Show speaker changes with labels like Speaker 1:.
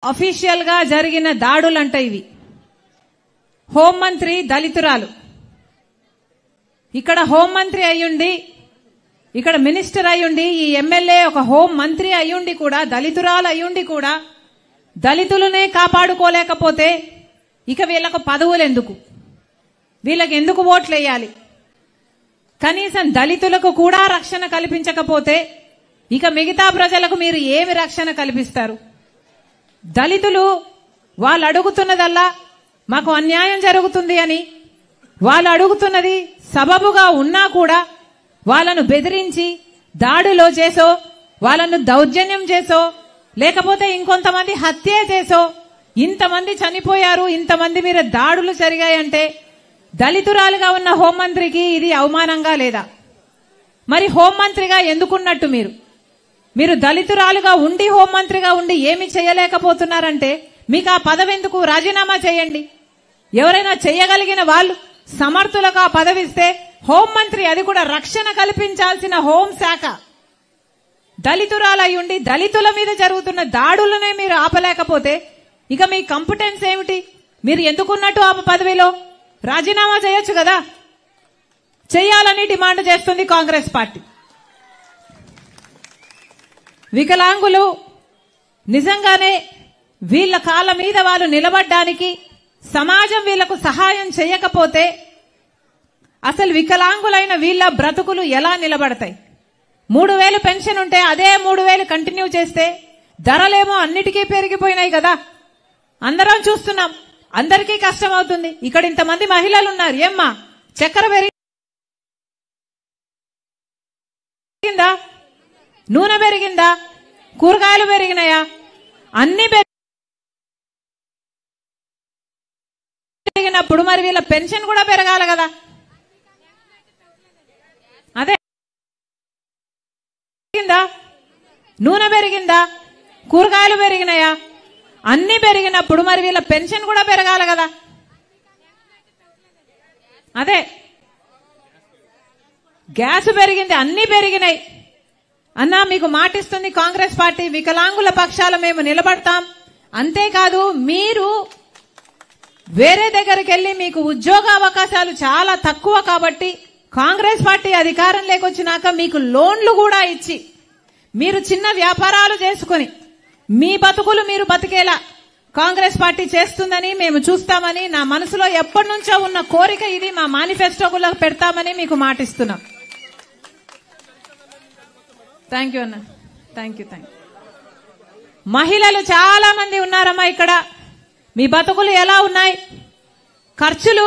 Speaker 1: Official గా జరిగిన దాడులంట ఇవి. హోంమంత్రి దళితురాలు, ఇక్కడ హోంమంత్రి అయ్యుండి, ఇక్కడ మినిస్టర్ అయ్యుండి, ఈ ఎమ్మెల్యే ఒక హోం మంత్రి అయ్యుండి కూడా, దళితురాలు అయ్యుండి కూడా దళితులనే కాపాడుకోలేకపోతే ఇక వీళ్ళకు పదవులు ఎందుకు? వీళ్ళకి ఎందుకు ఓట్లు వేయాలి? కనీసం దళితులకు కూడా రక్షణ కల్పించకపోతే ఇక మిగతా ప్రజలకు మీరు ఏమి రక్షణ కల్పిస్తారు? దళితులు వాళ్ళు అడుగుతున్నదల్లా మాకు అన్యాయం జరుగుతుంది అని, వాళ్ళు అడుగుతున్నది సబబుగా ఉన్నా కూడా వాళ్ళను బెదిరించి దాడిలో చేసో, వాళ్ళను దౌర్జన్యం చేసో, లేకపోతే ఇంకొంతమంది హత్య చేసో, ఇంతమంది చనిపోయారు, ఇంతమంది మీద దాడులు జరిగాయంటే దళితురాలుగా ఉన్న హోంమంత్రికి ఇది అవమానంగా లేదా? మరి హోంమంత్రిగా ఎందుకున్నట్టు మీరు దళితురాలుగా ఉండి హోంమంత్రిగా ఉండి ఏమి చేయలేకపోతున్నారంటే మీకు ఆ పదవి ఎందుకు? రాజీనామా చేయండి. ఎవరైనా చేయగలిగిన వాళ్ళు సమర్థులకు ఆ పదవి ఇస్తే, హోంమంత్రి అది కూడా రక్షణ కల్పించాల్సిన హోంశాఖ, దళితురాలయ్యుండి దళితుల మీద జరుగుతున్న దాడులనే మీరు ఆపలేకపోతే ఇక మీ కాంపిటెన్స్ ఏమిటి? మీరు ఎందుకున్నట్టు ఆ పదవిలో? రాజీనామా చేయొచ్చు కదా. చేయాలని డిమాండ్ చేస్తుంది కాంగ్రెస్ పార్టీ. వికలాంగులు నిజంగానే వీళ్ళ కాళ్ళ మీద వాళ్ళు నిలబడ్డానికి సమాజం వీళ్లకు సహాయం చేయకపోతే అసలు వికలాంగులైన వీళ్ళ బ్రతుకులు ఎలా నిలబడతాయి? 3000 పెన్షన్ ఉంటే అదే 3000 కంటిన్యూ చేస్తే ధరలేమో అన్నిటికీ పెరిగిపోయినాయి కదా. అందరం చూస్తున్నాం, అందరికీ కష్టం అవుతుంది. ఇక్కడ ఇంతమంది మహిళలు ఉన్నారు. ఏమ్మా, చక్కెర పెరిగిందా? నూనె పెరిగిందా? కూరగాయలు పెరిగినాయా? అన్ని పెరిగినప్పుడు మరి వీళ్ళ పెన్షన్ కూడా పెరగాలి కదా. అదే పెరిగిందా? నూనె పెరిగిందా? కూరగాయలు పెరిగినాయా? అన్ని పెరిగినప్పుడు మరి వీళ్ళ పెన్షన్ కూడా పెరగాలి కదా. అదే గ్యాస్ పెరిగింది, అన్ని పెరిగినాయి. అన్నా, మీకు మాటిస్తుంది కాంగ్రెస్ పార్టీ, వికలాంగుల పక్షాల మేము నిలబడతాం. అంతేకాదు, మీరు వేరే దగ్గరికి వెళ్లి మీకు ఉద్యోగ అవకాశాలు చాలా తక్కువ కాబట్టి కాంగ్రెస్ పార్టీ అధికారం లేకొచ్చినాక మీకు లోన్లు కూడా ఇచ్చి మీరు చిన్న వ్యాపారాలు చేసుకుని మీ బతుకులు మీరు బతికేలా కాంగ్రెస్ పార్టీ చేస్తుందని మేము చూస్తామని నా మనసులో ఎప్పటి నుంచో ఉన్న కోరిక ఇది. మా మేనిఫెస్టోలో పెడతామని మీకు మాటిస్తున్నాం. థ్యాంక్ యూ అన్న, థ్యాంక్ యూ. మహిళలు చాలా మంది ఉన్నారమ్మా ఇక్కడ. మీ బతుకులు ఎలా ఉన్నాయి? ఖర్చులు